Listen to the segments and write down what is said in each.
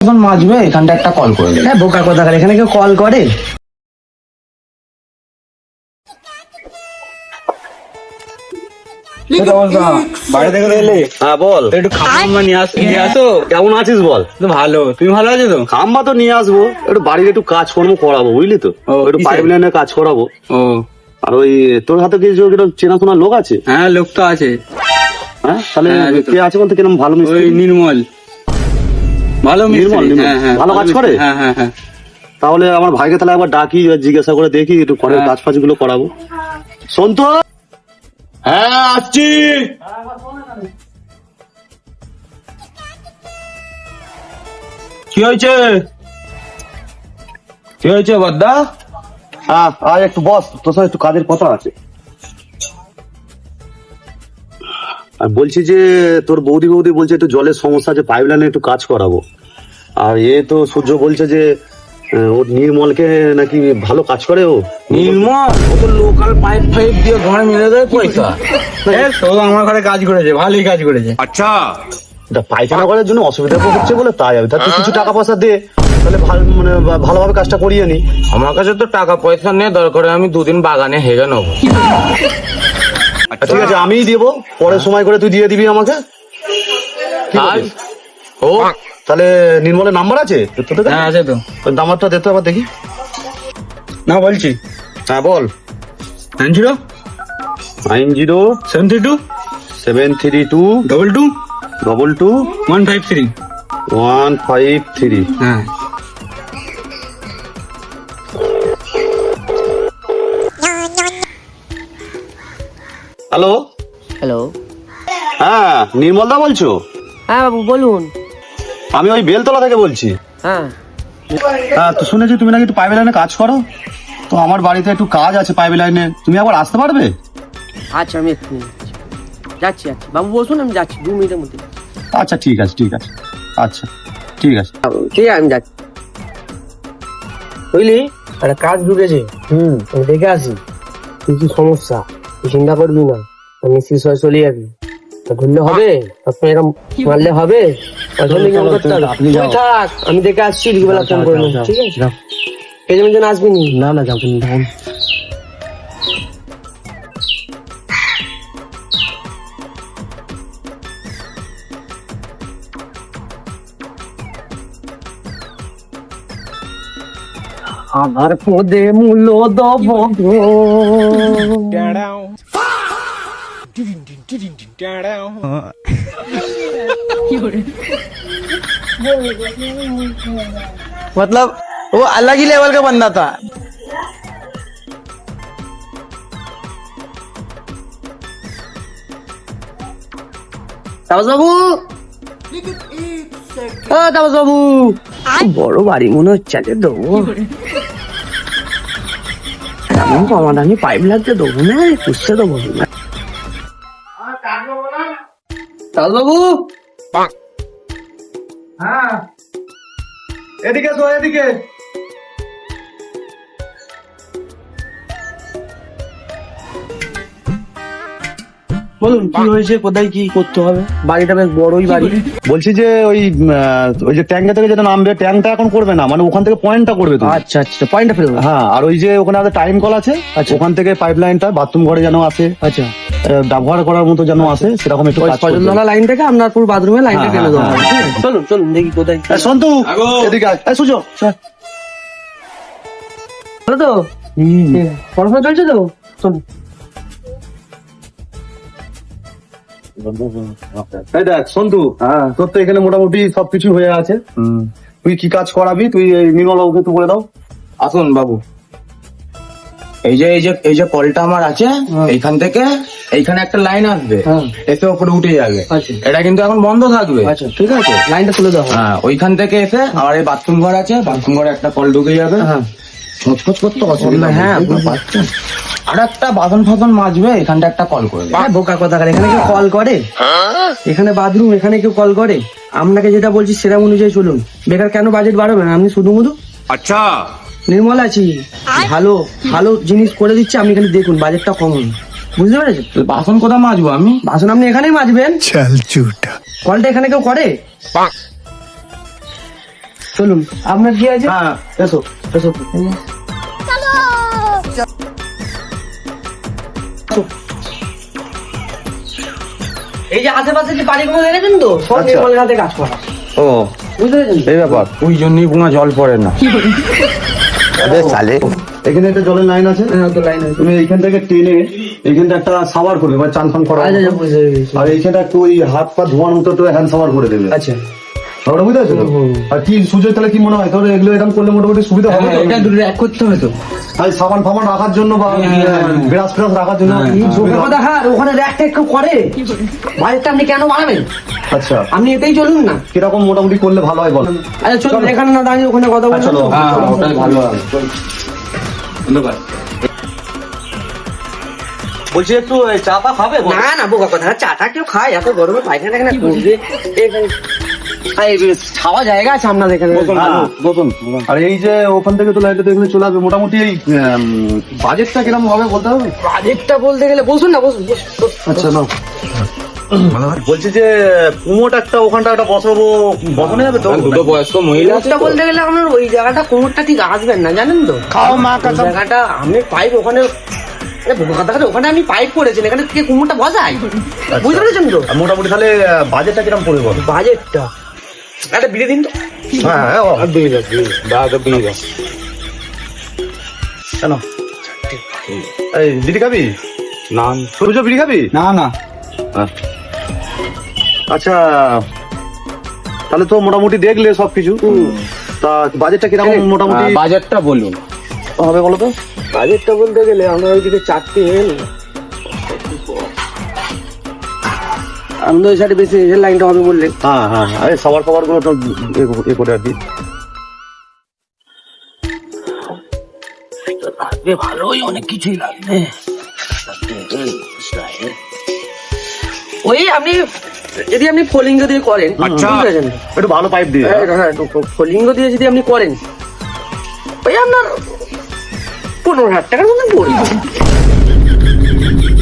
যখন মাজবে এখানটা একটা কল করে দেবে। হ্যাঁ বোকা কথা, এখানে কেউ কল করে? বাইরে থেকে এলে? হ্যাঁ বল। একটু খাম্বা নিয়ে আসো। কেমন আছিস বল? ভালো, তুমি ভালো আছো তো? খাম্বা তো নিয়ে আসবো, একটু বাড়ির একটু কাজকর্ম করাবো বুঝলি তো, ও, একটু কিসের? পাইপ লাইনের কাজ করাবো। ও আর ওই তোর হাতে কিছু চেনাশোনা লোক আছে? হ্যাঁ, লোক তো আছে। হ্যাঁ তাহলে হ্যাঁ, কে আছে বলতে, কিরম ভালো ওই মিস্ত্রি? নির্মল, ভালো মিস্ত্রি। নির্মল, হ্যাঁ হ্যাঁ, ভালো কাজ করে? হ্যাঁ হ্যাঁ হ্যাঁ। তাহলে আমার ভাইকে তাহলে একবার ডাকি, জিজ্ঞাসা করে দেখি একটু ঘরের হ্যাঁ। কাজ ফাজ গুলো করাবো। শোন তো। হ্যাঁ আসছি। কি হয়েছে? কি হয়েছে বদ্দা? হ্যাঁ আয় একটু বস, তোর সাথে একটু কাজের কথা আছে। আর বলছি যে তোর বৌদি বলছে একটু জলের সমস্যা আছে, পাইপ লাইনে একটু কাজ করাবো। আর এ তো সূর্য বলছে যে ওর নির্মলকে নাকি ভালো কাজ করে ও। নির্মল ও তো লোকাল পাইপ ফাইপ দিয়ে ঘরে মিলে দেয় পয়সা। তো আমার ঘরে কাজ করেছে, ভালোই কাজ করেছে। এটা পায়খানা করার জন্য অসুবিধা হচ্ছে বলে তাই আমি তুই কিছু টাকা পয়সা দে, তাহলে মানে ভালোভাবে কাজটা করিয়ে নি। আমার কাছে তো টাকা পয়সা নেই, দরকার আমি দুদিন বাগানে হেগে নেবো। ঠিক আছে আমিই দেবো, পরে সময় করে তুই দিয়ে দিবি আমাকে। কি আজ বলিস? ও তাহলে নির্মলের নাম্বার আছে তোর কাছে? হ্যাঁ আছে তো। ওই নাম্বারটা দিতে আবার দেখি। না বলছি হ্যাঁ বল। 90 90 72 732 22 22 153। 153। হ্যাঁ হ্যালো। হ্যালো। হ্যাঁ নির্মল দা বলছো? হ্যাঁ বাবু বলুন। আমি ওই বেলতলা থেকে বলছি। হ্যাঁ হ্যাঁ তো শুনেছি তুমি নাকি একটু পাইপ লাইনে কাজ করো, তো আমার বাড়িতে একটু কাজ আছে পাইপ লাইনে, তুমি একবার আসতে পারবে? আচ্ছা আমি এক্ষুনি যাচ্ছি। আচ্ছা বাবু বসুন, আমি যাচ্ছি 2 মিনিটের মধ্যে। আচ্ছা ঠিক আছে ঠিক আছে। আচ্ছা ঠিক আছে। ঠিক আছে আমি যাচ্ছি। বুঝলি একটা কাজ ঢুকেছে, আমি দেখে আসি কি কি সমস্যা। তুই চিন্তা করবি না, আমি শেষ হয়ে চলে যাবি। তা ঘুরলে হবে, আপনি এরকম মারলে হবে? পয়সা নিয়ে কেমন করতে হবে? আপনি যাও। তুই থাক, আমি দেখে আসছি, বিকেলবেলা ফোন করে নেবো, ঠিক আছে? এই যেন আসবি নি। না না যাবো না। আমার পদে মূল্য দব मतलब वो अलग ही लेवल का बंदा था। তাপস বাবু, ও তাপস বাবু, বড় বাড়ি মনে হচ্ছে, আগে দেবো এমন সমাধানী পাইপ লাগতে দেবো না, পুষতে দেবো না। তাপস বাবু, হ্যাঁ এদিকে তো এদিকে। বলুন কি হয়েছে, কোথায় কি করতে হবে? বাড়িটা বেশ বড়ই বাড়ি। বলছি যে ওই যে ট্যাঙ্কে থেকে যেটা নামবে, ট্যাঙ্কটা এখন করবে না, মানে ওখান থেকে পয়েন্টটা করবে তুমি। আচ্ছা আচ্ছা, পয়েন্টটা ফেলবো। হ্যাঁ আর ওই যে ওখানে আমাদের টাইম কল আছে, আচ্ছা। ওখান থেকে পাইপ লাইনটা বাথরুম ঘরে যেন আসে, আচ্ছা, ব্যবহার করার মতো যেন আসে, সেরকম একটু কাজ করবে। সজনতলা লাইন থেকে আপনার পুরো বাথরুমে লাইনটা হ্যাঁ, টেনে দেবো। হ্যাঁ, ঠিক আছে? চলুন চলুন দেখি কোথায় কি। সন্তু আগো। এদিকে আয়। এই সুজো চল। হলো তো? ঠিক আছে। পড়াশোনা চলছে তো? চলুন। এই দেখ সন্তু, তোর তো এখানে মোটামুটি সবকিছু হয়ে আছে। তুই কি কাজ করাবি, তুই নির্মল বাবুকে একটু বলে দাও। আসুন বাবু, এই যে কলটা আমার আছে, এইখান থেকে এইখানে একটা লাইন আসবে, হ্যাঁ। এসে উপরে উঠে যাবে। আচ্ছা। এটা কিন্তু এখন বন্ধ থাকবে। আচ্ছা ঠিক আছে, লাইনটা তুলে দাও। হ্যাঁ, ওইখান থেকে এসে আমার এই বাথরুম ঘর আছে, বাথরুম ঘরে একটা কল ঢুকে যাবে। হ্যাঁ। খোঁজ করতে অসুবিধা। হ্যাঁ, বুঝতে আপনি পারছেন? আর একটা বাসন ফাসন মাজবে, এখানটা একটা কল করে দেবে। হ্যাঁ বোকা কথা, এখানে কেউ কল করে? এখানে বাথরুম, এখানে কেউ কল করে? আপনাকে যেটা বলছি সেটা অনুযায়ী চলুন, বেকার কেন বাজেট বাড়াবেন আপনি শুধু মুধু। আচ্ছা নির্মল আছি, ভালো ভালো জিনিস করে দিচ্ছে, আপনি খালি দেখুন বাজেটটা কম হবে। বুঝতে পেরেছেন? বাসন কোথায় মাজবো আমি? বাসন আপনি এখানেই মাজবেন। কলটা এখানে কেউ করে? চলুন, আপনার কি আছে? হ্যাঁ এসো এসো। এই যে আশেপাশে যে বাড়িগুলো দেখেছেন তো, সব আচ্ছা। নির্মল ঘাটে কাজ করা, ও বুঝতে পেরেছেন? এই ব্যাপার, ওই জন্যই কোনো জল পড়ে না। এখানে একটা জলের লাইন আছে, হ্যাঁ, তো লাইন আছে। তুমি এইখান থেকে টেনে এইখানটা একটা সাওয়ার করবে মানে চান ফান করা, আচ্ছা আচ্ছা, বুঝতে পেরেছি। আর এইখানটা একটু ওই হাত পা ধোয়ার মতো একটু হ্যান্ড সাওয়ার করে দেবে। আচ্ছা, ওটা বুঝতে পারছো তো? আর কি সুযোগ তাহলে কি মনে হয় তাহলে এগুলো এরকম করলে মোটামুটি সুবিধা হবে তো? এটা দুটো এক করতে হবে তো। আর সাবান ফাবান রাখার জন্য বা ব্রাশ ফ্রাশ রাখার জন্য সুবিধা হবে। ওখানে র্যাক ট্যাক কেউ করে, বাড়িটা আপনি কেন বানাবেন? আচ্ছা আপনি এতেই চলুন না। কিরকম মোটামুটি করলে ভালো হয় বল? আচ্ছা চলুন, এখানে না দাঁড়িয়ে ওখানে কথা বলুন। চলো। হ্যাঁ, ওটাই ভালো হবে। বলছি একটু চা পা খাবে? না না, বোকা কথা, চাটা কেউ খায়? এত গরমে পায়খানা এখানে করবে? এখানে এই বেশ ছাওয়া জায়গা আছে আপনাদের এখানে। আর এই যে ওখান থেকে তো লাইনটা এখানে চলে আসবে মোটামুটি এই বাজেটটা কিরকম হবে বলতে হবে? বাজেটটা বলতে গেলে, বসুন না, বসুন বসুন, বসুন। আচ্ছা না বলছি যে কুমোট একটা ওখানটা একটা বসাবো, বসানো যাবে তো? দুটো বয়স্ক মহিলা আছে কোমরটা তো। বলতে গেলে আপনার ওই জায়গাটা, কোমরটা ঠিক আসবেন না, জানেন তো? খাও মা ওই জায়গাটা আমি পাইপ ওখানে, ওখানে আমি পাইপ করেছেন, এখানে থেকে কুমোরটা বসাই, বুঝতে পেরেছেন তো? আর মোটামুটি তাহলে বাজেটটা কিরকম পড়বে বল? বাজেটটা একটা বিড়ি দিন তো। হ্যাঁ হ্যাঁ ও, কেন এই বিড়ি খাবি? না সূর্য বিড়ি খাবি? না না, আচ্ছা তাহলে তো মোটামুটি দেখলে সবকিছু, তা বাজেটটা কিরকম মোটামুটি বাজারটা বলুন। হবে বলো তো? বাজেটটা বলতে গেলে আমরা ওইদিকে চারটে আমাদের ওই সাইডে বেশি হেড লাইনটা হবে বললেন। হ্যাঁ হ্যাঁ আরে সবার সবার গুলো তো এ করে আর কি। লাগবে ভালোই, অনেক কিছুই লাগবে। ওই আপনি যদি আপনি ফলিঙ্গ দিয়ে করেন, আচ্ছা। বুঝতে পেরেছেন? একটু ভালো পাইপ দিয়ে হ্যাঁ, হ্যাঁ, একটু ফলিঙ্গ দিয়ে যদি আপনি করেন, ওই আপনার 15,000 টাকার মতন পড়বে।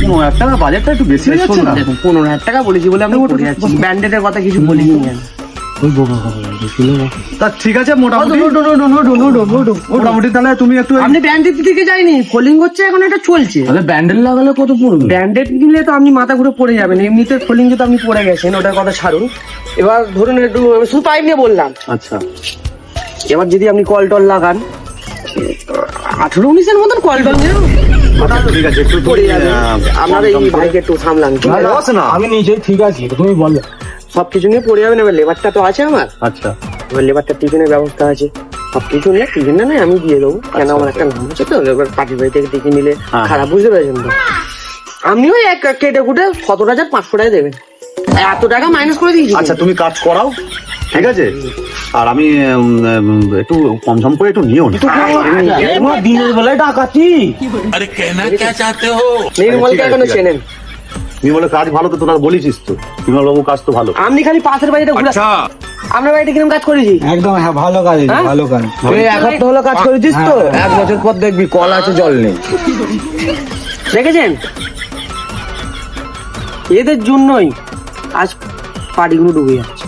15,000 টাকা বাজেটটা একটু বেশি হয়ে যাচ্ছে না? দেখুন 15,000 টাকা বলেছি বলে আপনি পড়ে যাচ্ছেন, ব্যান্ডেডের কথা কিছু বলিনি। তা ঠিক আছে মোটামুটি মোটামুটি তাহলে তুমি একটু আপনি ব্যান্ডেড দিকে যায়নি, ফলিঙ্গ হচ্ছে এখন এটা চলছে। তাহলে ব্যান্ডেল লাগালে কত পড়বে? ব্যান্ডেড নিলে তো আপনি মাথা ঘুরে পড়ে যাবেন, এমনিতে ফলিঙ্গ তো আপনি পড়ে গেছেন, ওটার কথা ছাড়ুন। এবার ধরুন একটু আমি শুধু পাইপ নিয়ে বললাম, আচ্ছা এবার যদি আপনি কল টল লাগান 18-19 মতন কল টল নিয়ে ঠিক আছে একটু পড়ে যাবে। আপনার এই ভাইকে একটু সামলান, ঠিক আছে? আছে না? আমি নিজেই ঠিক আছি, তুমি বলো। সবকিছু নিয়ে পড়ে যাবেন। এবার লেবারটা তো আছে আমার, আচ্ছা এবার লেবারটা টিফিনের ব্যবস্থা আছে, সবকিছু নিয়ে টিফিনটা নয় আমি দিয়ে দেবো, কেন আমার একটা নাম আছে তো। এবার পার্টির বাড়ি থেকে টিফিন নিলে হ্যাঁ। খারাপ, বুঝতে পেরেছেন তো? আপনি ওই এক কেটে কুটে 17,500 টাকা দেবেন, এত টাকা মাইনাস করে দিয়েছি। আচ্ছা তুমি কাজ করাও, ঠিক আছে? আর আমি একটু কম সম করে একটু নিও না। দিনের বেলায় ডাকাতি। अरे कहना क्या चाहते हो? নির্মলকে ঠিক আছে, এখনো ঠিক আছে। চেনেন? নির্মল কাজ ভালো তো, তোরা বলেছিস তো নির্মল বাবু কাজ তো ভালো। আপনি খালি পাশের বাড়িতে ঘুরে, अच्छा আপনার বাড়িতে কিরকম কাজ করেছি? একদম হ্যাঁ, ভালো কাজ হয়েছে, হ্যাঁ? ভালো কাজ। তুই এক সপ্তাহ হলো কাজ করেছিস তো, 1 বছর পর দেখবি কল আছে জল নেই। দেখেছেন? এদের জন্যই আজ পার্টিগুলো ডুবে যাচ্ছে।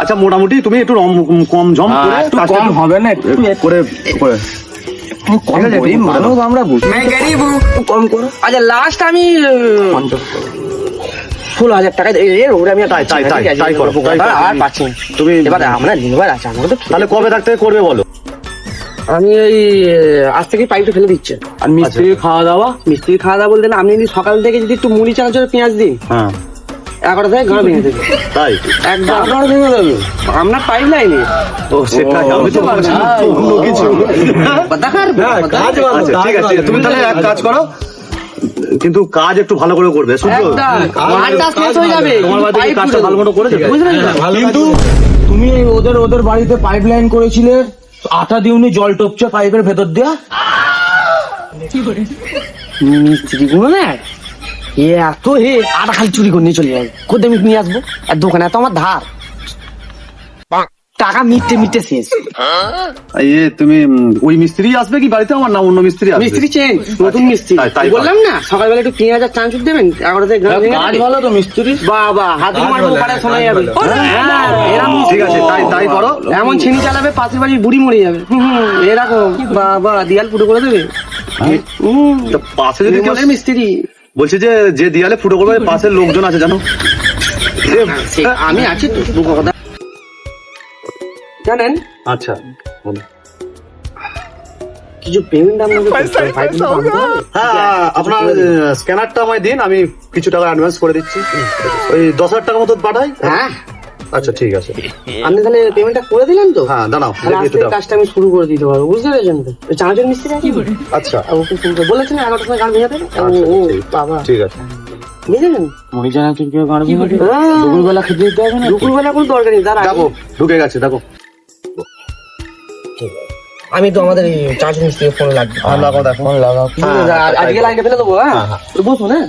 আচ্ছা মোটামুটি তুমি একটু কম জম করে একটু কাজটা কম একটু হবে না? একটু করে করে কম করি, মানুষ আমরা বুঝি। কম করো। আচ্ছা লাস্ট আমি 16,000 টাকা এর উপরে আমি আর তাই, তাই, পাচ্ছি না, তাই, ঠিক আছে? তাই করো, তাই করো। আর পাচ্ছি না। তুমি এবার আমরা লিভার আছে, আমাকে তো তাহলে কবে থাকতে করবে বলো? আমি এই আজ থেকে পাইপটা ফেলে দিচ্ছে। আর মিস্ত্রির খাওয়া দাওয়া? মিস্ত্রি খাওয়া দাওয়া বলতে না, আপনি যদি সকাল থেকে যদি একটু মুড়ি চানাচুর পেঁয়াজ দিন, হ্যাঁ 11টা থেকে ঘর ভেঙে দেবে তাই একদম। আপনার পাইপ লাইনে ও সেটাই আমি তো ভাবছি অন্য কিছু। আচ্ছা ঠিক আছে তুমি তাহলে এক কাজ করো, কিন্তু কাজ একটু ভালো করে করবে শুনছো? শেষ হয়ে যাবে, তোমার বাড়িতে কি কাজটা ভালো মতো করেছে তো? বুঝলেন তো? কিন্তু তুমি ওদের বাড়িতে পাইপ লাইন করেছিলে, আটা দিউনি, জল টপছে পাইপের ভেতর দিয়া। মিস্ত্রি গুলো না এ এত আটা খালি চুরি করে নিয়ে চলে যাবে, কোথায় আমি নিয়ে আসবো? আর দোকানে এত আমার ধার, টাকা মিটতে মিটতে শেষ। তুমি ওই মিস্ত্রি আসবে কি বাড়িতে আমার, না অন্য মিস্ত্রি আসবে? মিস্ত্রি চেন, নতুন মিস্ত্রি। তাই বললাম না সকালবেলা একটু পেঁয়াজের চাঁচুর দেবেন, 11টাতে গান ভেঙে কাজ দেবে। ভালো তো মিস্ত্রি। বাবা হাত কাজ মারবো, ভালো, পাড়ায় শোনা কাজ যাবে। ভালো। হ্যাঁ, এরম ঠিক আছে, তাই করো। এমন ছিনি চালাবে পাশের বাড়ির বুড়ি মরে যাবে। এরকম বাবা দিয়াল ফুটো করে দেবে। তা পাশে যদি কেউ, নির্মলের মিস্ত্রি। বলছি যে দেয়ালে ফুটো করবে, পাশের লোকজন আছে জানো? আমি আছি তো, দুটো কথা জানেন। আচ্ছা বলো। কিছু পেমেন্ট আপনাকে করতে হবে, 5 মিনিট আনতে হবে। হ্যাঁ, আপনার স্ক্যানারটা আমায় দিন, আমি কিছু টাকা অ্যাডভান্স করে দিচ্ছি। ওই 10,000 টাকা মতো পাঠাই। হ্যাঁ, আচ্ছা ঠিক আছে। আপনি তাহলে পেমেন্টটা করে দিলেন তো? হ্যাঁ দাঁড়াও, তাহলে দেখি আজকে একটু দাও। কাজটা আমি শুরু করে দিতে পারবো, বুঝতে পেরেছেন তো? ওই চাঁচের মিস্ত্রি আছে না? আচ্ছা আর ওকে ফোন করে বলেছেন 11টার সময় গান ভেঙে দেবে। আচ্ছা, ও ঠিক। বাবা, ঠিক আছে। বুঝলেন? মুড়ি জানা তুই কেউ গান ভেঙে দেবে। হ্যাঁ। দুপুরবেলা খেতে দিতে হবে না। দুপুরবেলা কোনো দরকার নেই, দাঁড়া দেখো ঢুকে গেছে, দেখো। আমি তো আমাদের এই চাঁচের মিস্ত্রি ফোন লাগবে। লাগাও, দেখো। ফোন লাগাও। আজকে লাইনে ফেলে দেবো। হ্যাঁ, বসুন। হ্যাঁ